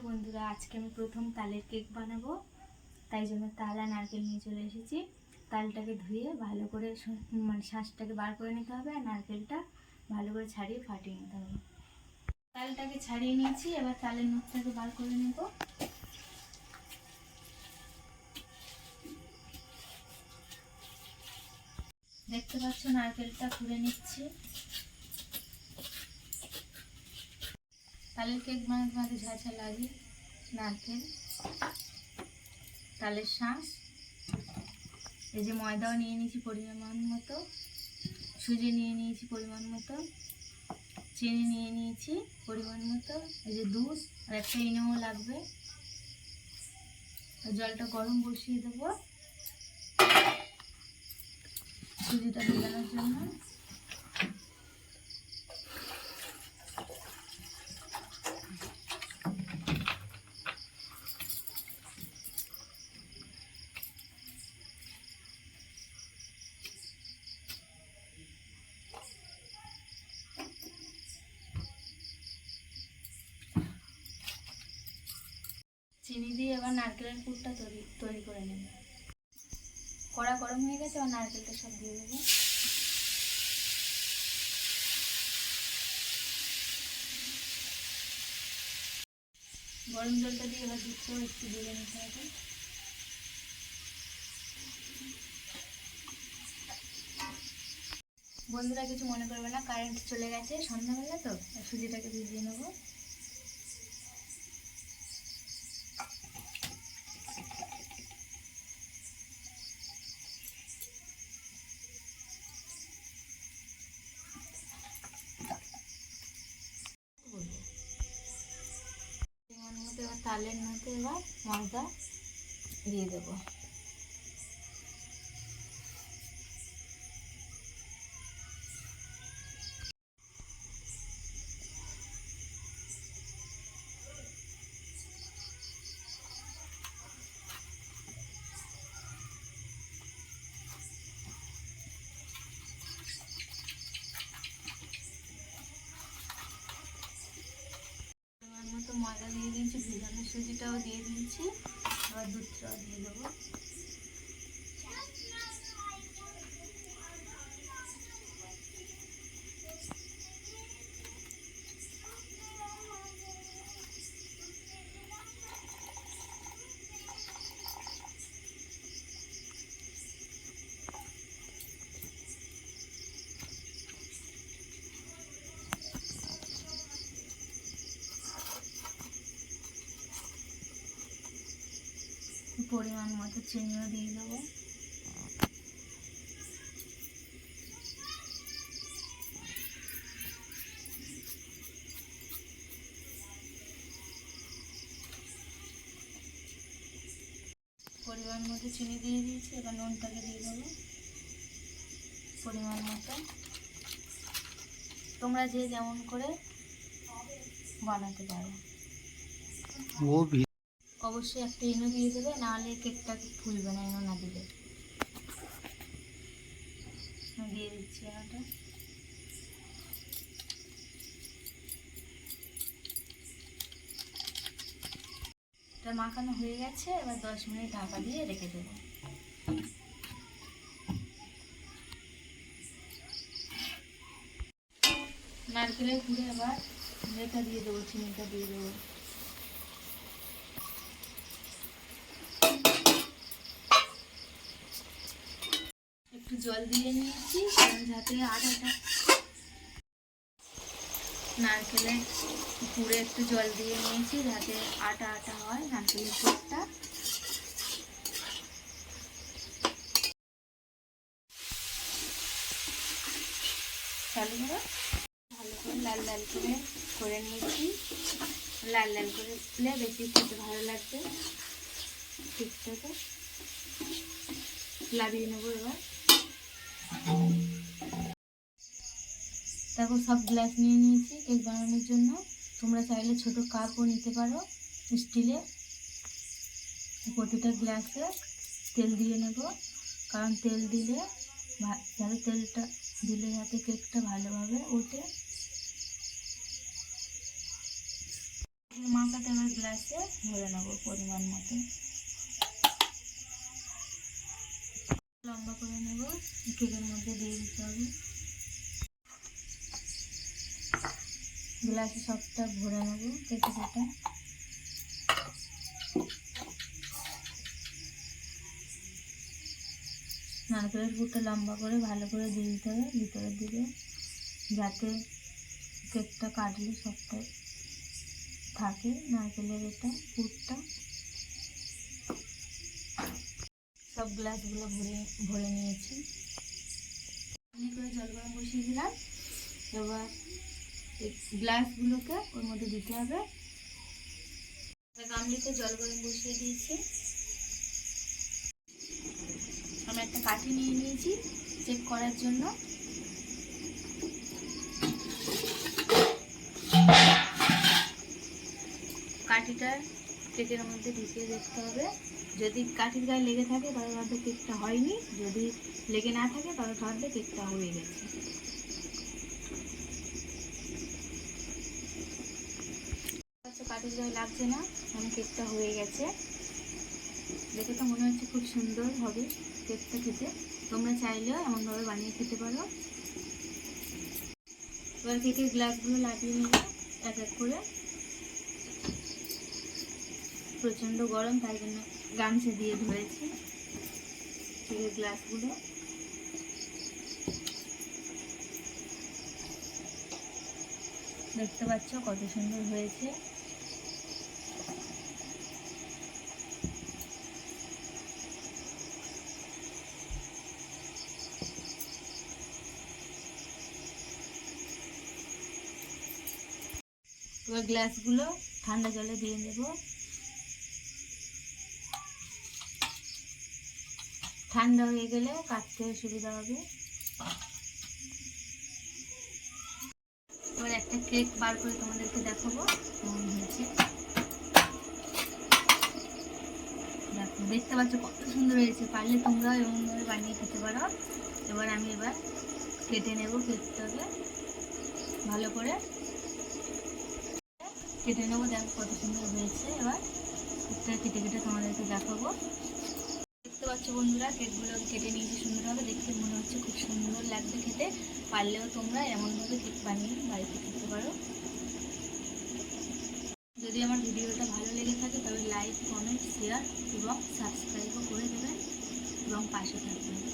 বন্ধুরা, আজকে আমি প্রথম তালের কেক বানাবো। তাই জন্য তাল আর নারকেল নিয়ে চলে এসেছি। তালটাকে ধুয়ে ভালো করে শাঁসটাকে বার করে নিতে হবে, আর নারকেলটা ভালো করে ছাড়িয়ে ফাটিয়ে নিতে হবে। তালটাকে ছাড়িয়ে নিয়েছি, এবার তালের নুটটাকে বার করে নেব। দেখতে পাচ্ছ নারকেলটা খুলে নিচ্ছি। তালের কেক বানাতে যা যা লাগে: নারকেল, তালের শাঁস, এই যে ময়দাও নিয়ে নিয়েছি পরিমাণ মতো, সুজি নিয়ে নিয়েছি পরিমাণ মতো, চিনি নিয়ে নিয়েছি পরিমাণ মতো, এই যে দুধ আর একটা ইনোও লাগবে। জলটা গরম বসিয়ে দেবো সুজিটা ভেজানোর জন্য। চিনি দিয়ে এবার নারকেলের পুরটা তৈরি করে নেব। কড়া গরম হয়ে গেছে, এবার নারকেলটা সব দিয়ে দেবো। গরম জলটা দিয়ে এবার দুধটাও একটু দিয়ে নিতে হবে। বন্ধুরা, কিছু মনে করবে না, কারেন্ট চলে গেছে, সন্ধ্যাবেলা তো। সুজিটাকে ভিজিয়ে নেবো। এবার তালের মধ্যে এবার ময়দা দিয়ে দেবো। ময়দা দিয়ে দিয়েছি, ভেজানো সুজিটাও দিয়ে দিয়েছি, আবার দুধটাও দিয়ে দেবো। পরিমাণ মতো চিনিও দিয়ে দেবো। পরিমাণ মতো চিনি দিয়ে দিয়েছি, এবার নুনটাকে দিয়ে দেবো পরিমাণ মতো। তোমরা যে যেমন করে বানাতে পারো। অবশ্যই একটা ইনো দিয়ে দেবে, নাহলে কেকটা ফুলবে না ইনো না দিলে। দিয়ে দিচ্ছি ইনোটা। এটা মাখানো হয়ে গেছে, এবার 10 মিনিট ঢাকা দিয়ে রেখে দেবো। নারকেলের পুরে এবার এটা দিয়ে দেবো, চিনিটা দিয়ে দেবো। একটু জল দিয়ে নিয়েছি যাতে আটাটা, নারকেলের পুরে একটু জল দিয়ে নিয়েছি যাতে আটা আটা হয় নারকেলের পুরটা। চালু করো। ভালো করে লাল লাল করে নিয়েছি। লাল লাল করে দিলে বেশি খেতে ভালো লাগবে। ঠিকঠাক লাগিয়ে নেবো। এবার দেখো, সব গ্লাস নিয়ে নিয়েছি কেক বানানোর জন্য। তোমরা চাইলে ছোট কাপও নিতে পারো স্টিলে। প্রতিটা গ্লাসে তেল দিয়ে নেব, কারণ তেল দিলে যাতে তেলটা দিলে যাতে কেকটা ভালোভাবে ওঠে। মাখাটা এবার গ্লাসে ভরে নেবো পরিমাণ মতো। লম্বা করে নেব, কেকের মধ্যে দিয়ে দিতে হবে। গ্লাসে সবটা ভরে নেব কেকটা। নারকেলের পুরটা লম্বা করে ভালো করে দিয়ে দিতে হবে ভিতরের দিকে, যাতে কেকটা কাটলে সবটা থাকে নারকেলের এটা পুরটা। সব গ্লাসগুলো ভরে নিয়েছি। আমি করে জল গরম বসিয়ে দিলাম। এবার এই গ্লাসগুলোকে ওর মধ্যে দিতে হবে। গামলিতে জল গরম বসিয়ে দিয়েছি। আমি একটা কাঠি নিয়ে নিয়েছি চেক করার জন্য। কাঠিটা কেকের মধ্যে ঢুকিয়ে দেখতে হবে। যদি কাঠির গায়ে লেগে থাকে তাহলে ভাববে কেকটা হয়নি, যদি লেগে না থাকে তাহলে ভাববে কেকটা হয়ে গেছে। কাঠির গায়ে লাগছে না, মানে কেকটা হয়ে গেছে। দেখে তো মনে হচ্ছে খুব সুন্দর হবে কেকটা খেতে। তোমরা চাইলেও এমনভাবে বানিয়ে খেতে পারো। এবার কেকের গ্লাসগুলো লাগিয়ে নেব এক এক করে। প্রচণ্ড গরম, তাই জন্য গামছা দিয়ে ধরেছি কেকের গ্লাসগুলো। দেখতে পাচ্ছ কত সুন্দর হয়েছে। এবার গ্লাসগুলো ঠান্ডা জলে দিয়ে নেব। ঠান্ডা হয়ে গেলে কাটতে সুবিধা হবে। এবার একটা কেক বার করে তোমাদেরকে দেখাবো কেমন হয়েছে। দেখো, দেখতে পাচ্ছ কত সুন্দর হয়েছে। পারলে তোমরাও এমনভাবে বানিয়ে খেতে পারো। এবার আমি কেটে নেব কেকটাকে ভালো করে কেটে নেব। দেখো কত সুন্দর হয়েছে। এবার কেকটা কেটে কেটে তোমাদেরকে দেখাবো। দেখতে পাচ্ছ বন্ধুরা, কেকগুলো কেটে নিয়েছি সুন্দরভাবে। দেখতে মনে হচ্ছে খুব সুন্দর লাগবে খেতে। পারলেও তোমরা এমনভাবে কেক বানিয়ে বাড়িতে খেতে পারো। যদি আমার ভিডিওটা ভালো লেগে থাকে তবে লাইক, কমেন্ট, শেয়ার এবং সাবস্ক্রাইবও করে দেবেন এবং পাশে থাকবেন।